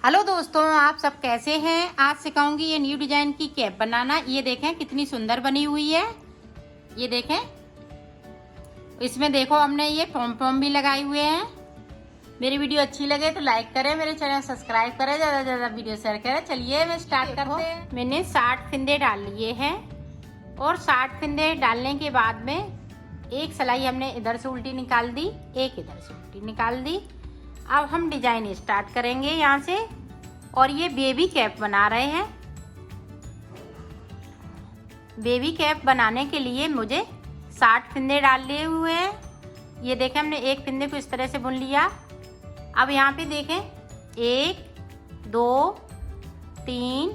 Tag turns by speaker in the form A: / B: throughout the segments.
A: Hello दोस्तों, आप सब कैसे हैं। आज सिखाऊंगी ये न्यू डिजाइन की कैप बनाना। ये देखें कितनी सुंदर बनी हुई है। ये देखें, इसमें देखो हमने ये पॉम पॉम भी लगाए हुए हैं। मेरी वीडियो अच्छी लगे तो लाइक करें, मेरे चैनल सब्सक्राइब करें, ज़्यादा से ज़्यादा वीडियो शेयर करें। चलिए मैं स्टार्ट करते हैं। मैंने 60 फिंदे डाल लिए हैं और 60 फिंदे डालने के बाद में एक सिलाई हमने इधर से उल्टी निकाल दी, एक इधर से उल्टी निकाल दी। अब हम डिजाइन स्टार्ट करेंगे यहाँ से। और ये बेबी कैप बना रहे हैं। बेबी कैप बनाने के लिए मुझे 60 फिंदे डाल लिए हुए हैं। ये देखें, हमने एक फिंदे को इस तरह से बुन लिया। अब यहाँ पे देखें 1 2 3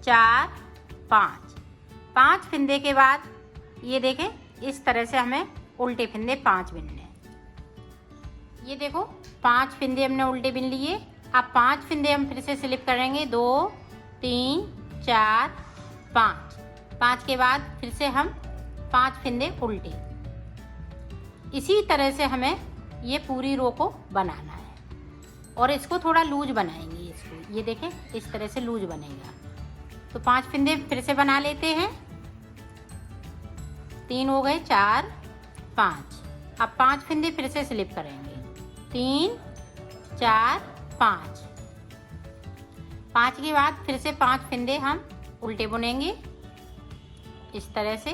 A: 4 5 फिंदे के बाद ये देखें इस तरह से हमें उल्टे फिंदे 5 बिनने हैं। ये देखो 5 फिंदे हमने उल्टे बिन लिए। अब 5 फिंदे हम फिर से स्लिप करेंगे। 2 3 4 5 के बाद फिर से हम 5 फिंदे उल्टे। इसी तरह से हमें ये पूरी रो को बनाना है और इसको थोड़ा लूज बनाएंगे। इसको ये देखें इस तरह से लूज बनेगा। तो 5 फिंदे फिर से बना लेते हैं। 3 हो गए, 4 5। अब 5 फिंदे फिर से स्लिप करेंगे। 3 4 5 के बाद फिर से 5 फिंदे हम उल्टे बुनेंगे इस तरह से।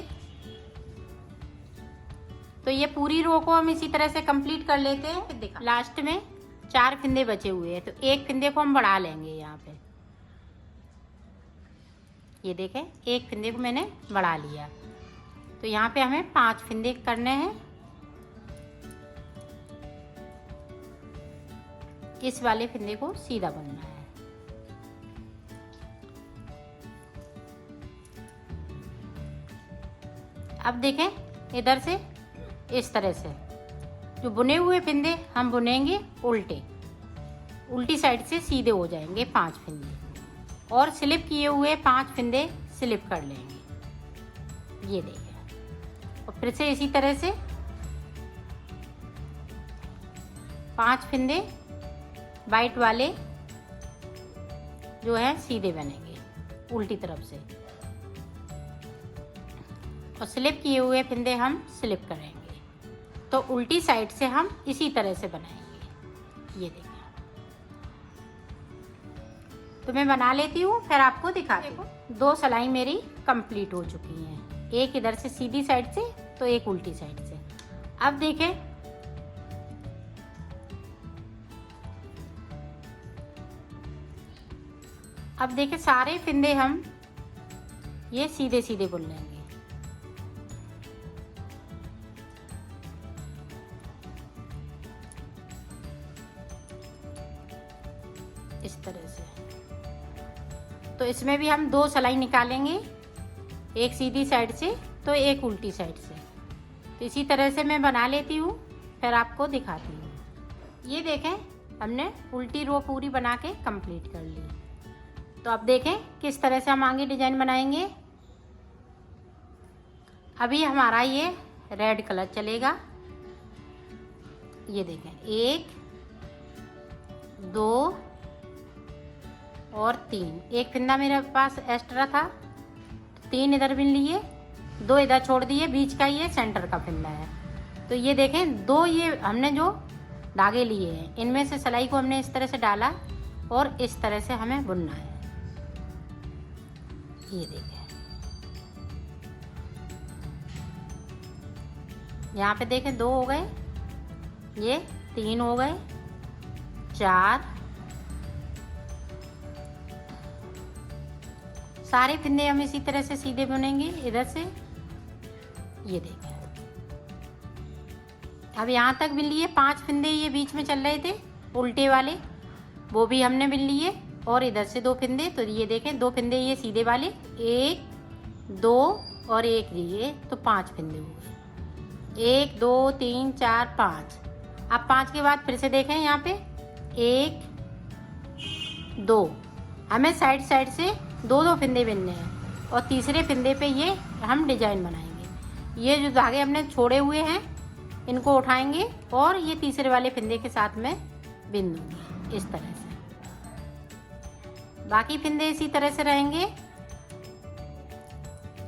A: तो ये पूरी रो को हम इसी तरह से कंप्लीट कर लेते हैं। देखा लास्ट में 4 फिंदे बचे हुए हैं, तो एक फिंदे को हम बढ़ा लेंगे यहाँ पे। ये देखें एक फिंदे को मैंने बढ़ा लिया। तो यहाँ पे हमें 5 फिंदे करने हैं। इस वाले फिंदे को सीधा बुनना है। अब देखें इधर से इस तरह से जो बुने हुए फिंदे हम बुनेंगे उल्टी साइड से सीधे हो जाएंगे 5 फिंदे, और स्लिप किए हुए 5 फिंदे स्लिप कर लेंगे। ये देखें, और फिर से इसी तरह से 5 फिंदे वाइट वाले जो है सीधे बनेंगे उल्टी तरफ से, और स्लिप किए हुए फिंदे हम स्लिप करेंगे। तो उल्टी साइड से हम इसी तरह से बनाएंगे। ये देखिए, तो मैं बना लेती हूँ फिर आपको दिखाती हूँ। 2 सिलाई मेरी कंप्लीट हो चुकी हैं, एक इधर से सीधी साइड से तो एक उल्टी साइड से। अब देखें सारे फिंदे हम ये सीधे सीधे बुन लेंगे। इस तरह से। तो इसमें भी हम 2 सिलाई निकालेंगे, एक सीधी साइड से तो एक उल्टी साइड से। तो इसी तरह से मैं बना लेती हूँ फिर आपको दिखाती हूँ। ये देखें हमने उल्टी रो पूरी बना के कंप्लीट कर ली। तो अब देखें किस तरह से हम आगे डिजाइन बनाएंगे। अभी हमारा ये रेड कलर चलेगा। ये देखें 1 2 और 3। एक फिंदा मेरे पास एक्स्ट्रा था, 3 इधर बिन लिए, 2 इधर छोड़ दिए। बीच का ये सेंटर का फिंदा है। तो ये देखें 2 ये हमने जो धागे लिए हैं इनमें से सिलाई को हमने इस तरह से डाला और इस तरह से हमें बुनना है। ये देखें, यहाँ पे देखें 2 हो गए, ये 3 हो गए, 4। सारे फिंदे हम इसी तरह से सीधे बुनेंगे इधर से। ये देखें, अब यहाँ तक बिन लिए। 5 फिंदे ये बीच में चल रहे थे उल्टे वाले, वो भी हमने बिन लिए, और इधर से 2 फिंदे। तो ये देखें 2 फिंदे ये सीधे वाले, 1 2 और 1 ये, तो 5 फिंदे हो गए। 1 2 3 4 5। अब 5 के बाद फिर से देखें यहाँ पे 1 2। हमें साइड साइड से 2 फिंदे बिनने हैं, और तीसरे फिंदे पे ये हम डिजाइन बनाएंगे। ये जो धागे हमने छोड़े हुए हैं इनको उठाएंगे और ये तीसरे वाले फिंदे के साथ में बिन दूंगी इस तरह से। बाकी फिंदे इसी तरह से रहेंगे।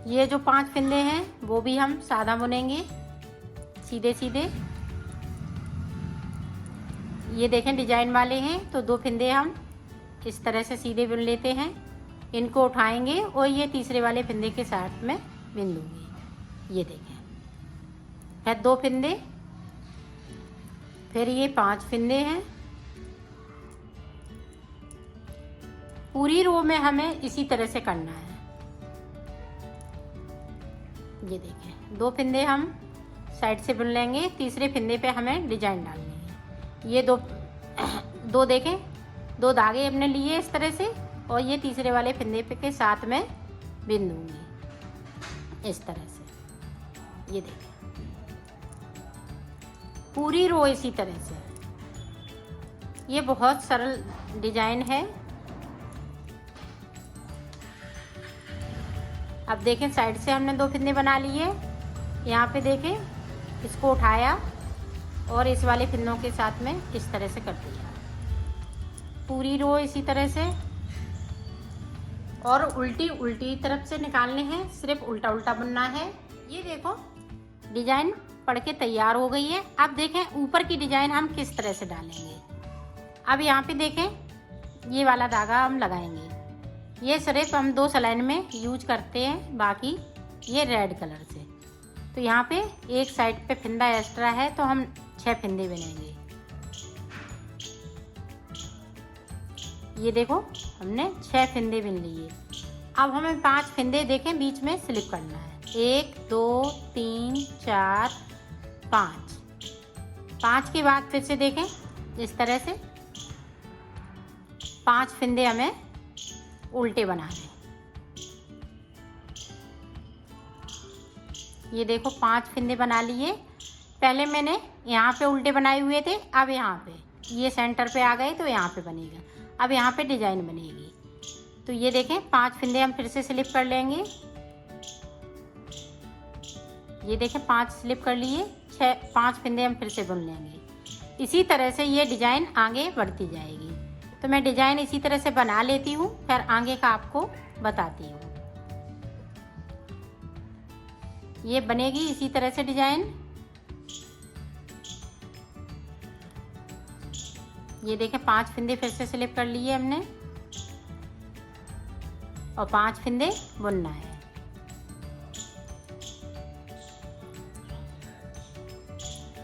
A: ये जो 5 फिंदे हैं वो भी हम सादा बुनेंगे सीधे सीधे। ये देखें डिजाइन वाले हैं तो 2 फिंदे हम इस तरह से सीधे बुन लेते हैं, इनको उठाएंगे और ये तीसरे वाले फिंदे के साथ में बुन दूंगी। ये देखें, फिर 2 फिंदे, फिर ये 5 फिंदे हैं। पूरी रो में हमें इसी तरह से करना है। ये देखें 2 फिंदे हम साइड से बुन लेंगे, तीसरे फिंदे पे हमें डिजाइन डालनी है। ये दो देखें 2 धागे हमने लिए इस तरह से और ये तीसरे वाले फिंदे पे के साथ में बुन दूंगी इस तरह से। ये देखें पूरी रो इसी तरह से। ये बहुत सरल डिजाइन है। अब देखें साइड से हमने 2 फिंदे बना लिए। यहाँ पे देखें इसको उठाया और इस वाले फिंदों के साथ में इस तरह से कर दिया। पूरी रो इसी तरह से और उल्टी तरफ से निकालने हैं, सिर्फ उल्टा उल्टा बुनना है। ये देखो डिजाइन पड़ के तैयार हो गई है। अब देखें ऊपर की डिजाइन हम किस तरह से डालेंगे। अब यहाँ पे देखें ये वाला धागा हम लगाएंगे। ये सिर्फ हम 2 सलाइन में यूज करते हैं, बाकी ये रेड कलर से। तो यहाँ पे एक साइड पे फिंदा एक्स्ट्रा है तो हम 6 फिंदे बनेंगे। ये देखो हमने 6 फिंदे बिन लिए। अब हमें 5 फिंदे देखें बीच में स्लिप करना है। 1 2 3 4 5 के बाद फिर से देखें इस तरह से 5 फिंदे हमें उल्टे बनाने हैं। ये देखो 5 फिंदे बना लिए। पहले मैंने यहाँ पे उल्टे बनाए हुए थे, अब यहाँ पे ये सेंटर पे आ गए तो यहाँ पे बनेगा। अब यहाँ पे डिजाइन बनेगी। तो ये देखें 5 फिंदे हम फिर से स्लिप कर लेंगे। ये देखें 5 स्लिप कर लिए, 5 फिंदे हम फिर से बुन लेंगे। इसी तरह से ये डिजाइन आगे बढ़ती जाएगी। तो मैं डिजाइन इसी तरह से बना लेती हूँ, फिर आगे का आपको बताती हूँ। ये बनेगी इसी तरह से डिजाइन। ये देखें 5 फिंदे फिर से स्लिप कर लिए हमने और 5 फिंदे बुनना है।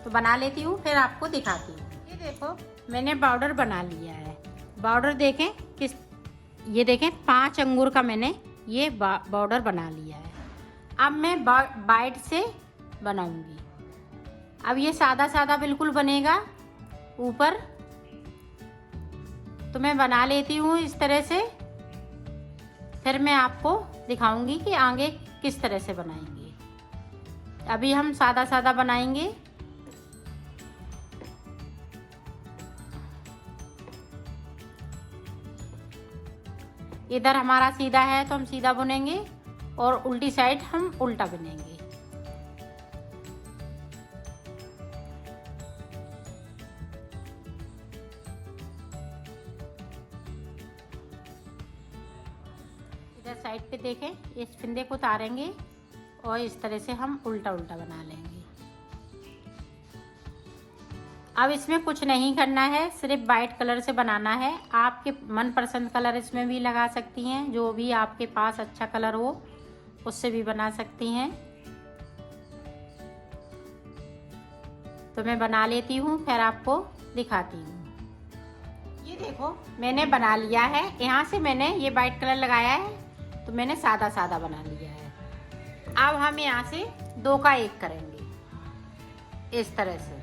A: तो बना लेती हूँ फिर आपको दिखाती हूँ। ये देखो मैंने बॉर्डर बना लिया है। बॉर्डर देखें किस, ये देखें 5 अंगूर का मैंने ये बॉर्डर बना लिया है। अब मैं बाइट से बनाऊंगी। अब ये सादा सादा बिल्कुल बनेगा ऊपर। तो मैं बना लेती हूँ इस तरह से, फिर मैं आपको दिखाऊंगी कि आगे किस तरह से बनाएंगे। अभी हम सादा सादा बनाएंगे। इधर हमारा सीधा है तो हम सीधा बुनेंगे और उल्टी साइड हम उल्टा बुनेंगे। इधर साइड पे देखें इस फिंदे को उतारेंगे और इस तरह से हम उल्टा उल्टा बना लेंगे। अब इसमें कुछ नहीं करना है, सिर्फ वाइट कलर से बनाना है। आपके मनपसंद कलर इसमें भी लगा सकती हैं, जो भी आपके पास अच्छा कलर हो उससे भी बना सकती हैं। तो मैं बना लेती हूँ फिर आपको दिखाती हूँ। ये देखो मैंने बना लिया है। यहाँ से मैंने ये वाइट कलर लगाया है तो मैंने सादा सादा बना लिया है। अब हम यहाँ से 2 का 1 करेंगे इस तरह से।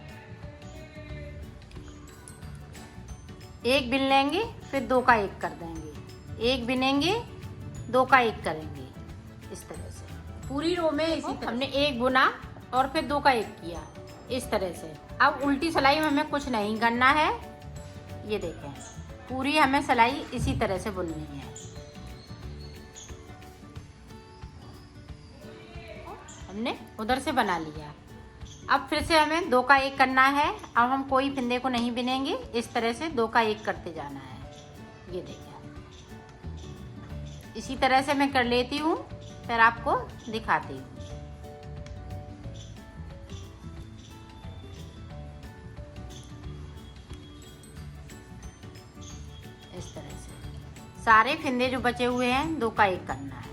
A: 1 बिन लेंगे फिर 2 का 1 कर देंगे, 1 बिनेंगे 2 का 1 करेंगे इस तरह से। पूरी रो में इसी तरह हमने 1 बुना और फिर 2 का 1 किया इस तरह से। अब उल्टी सिलाई में हमें कुछ नहीं करना है। ये देखें पूरी हमें सिलाई इसी तरह से बुननी है। हमने उधर से बना लिया। अब फिर से हमें 2 का 1 करना है। अब हम कोई फिंदे को नहीं बिनेंगे, इस तरह से 2 का 1 करते जाना है। ये देखिए इसी तरह से मैं कर लेती हूँ, फिर आपको दिखाती हूँ। इस तरह से सारे फिंदे जो बचे हुए हैं 2 का 1 करना है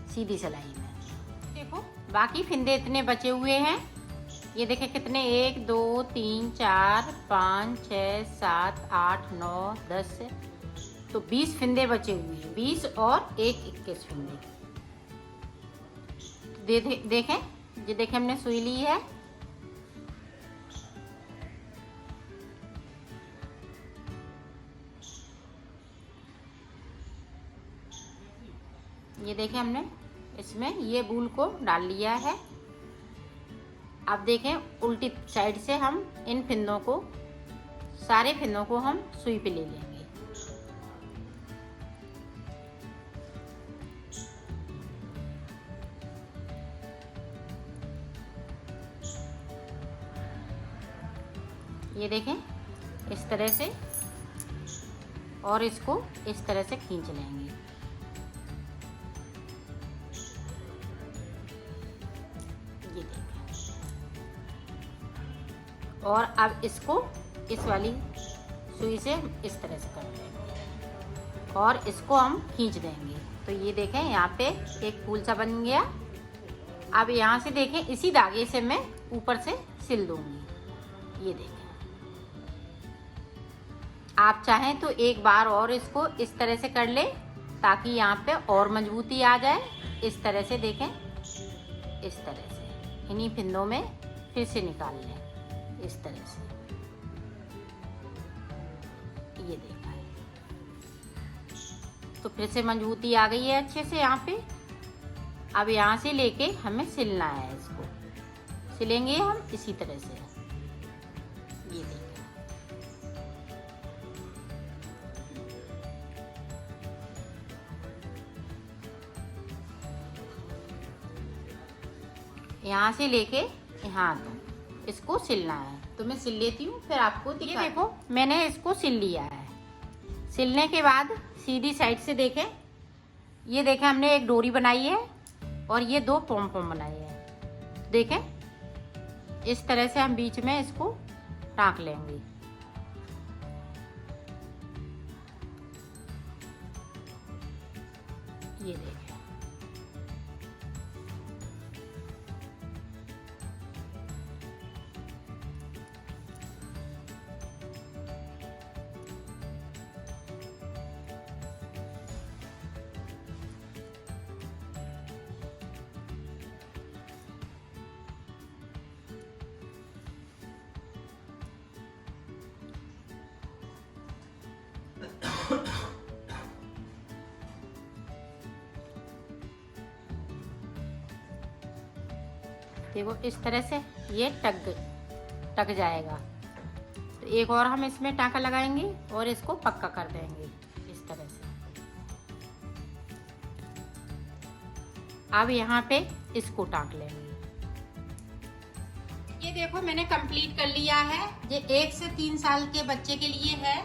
A: सीधी सिलाई में। देखो बाकी फिंदे इतने बचे हुए हैं, ये देखें कितने, 1 2 3 4 5 6 7 8 9 10, तो 20 फिंदे बचे हुए हैं। 20 और 1 21 फिंदे। देखें, ये देखें हमने सुई ली है। ये देखें हमने इसमें ये बूल को डाल लिया है। अब देखें उल्टी साइड से हम इन फिंदों को, सारे फिंदों को हम सुई पे ले लेंगे। ये देखें इस तरह से, और इसको इस तरह से खींच लेंगे। ये देखें, और अब इसको इस वाली सुई से इस तरह से कर लेंगे और इसको हम खींच देंगे। तो ये देखें यहाँ पे एक फूल सा बन गया। अब यहाँ से देखें इसी धागे से मैं ऊपर से सिल दूंगी। ये देखें, आप चाहें तो एक बार और इसको इस तरह से कर ले ताकि यहाँ पे और मजबूती आ जाए। इस तरह से देखें, इस तरह से इन्हीं फिंदों में फिर से निकाल लें इस तरह से। ये देखा है, तो फिर से मजबूती आ गई है अच्छे से यहाँ पे। अब यहाँ से लेके हमें सिलना है, इसको सिलेंगे हम इसी तरह से। ये देखिए, यहाँ से लेके यहाँ तक इसको सिलना है। तो मैं सिल लेती हूँ, फिर आपको दिखा। ये देखो मैंने इसको सिल लिया है। सिलने के बाद सीधी साइड से देखें, ये देखें हमने एक डोरी बनाई है और ये 2 पॉम पॉम बनाए हैं। देखें इस तरह से हम बीच में इसको टाँक लेंगे। ये देखें, देखो इस तरह से ये टक जाएगा। तो एक और हम इसमें टाँका लगाएंगे और इसको पक्का कर देंगे इस तरह से। अब यहाँ पे इसको टाँक लेंगे। ये देखो मैंने कंप्लीट कर लिया है। ये 1 से 3 साल के बच्चे के लिए है।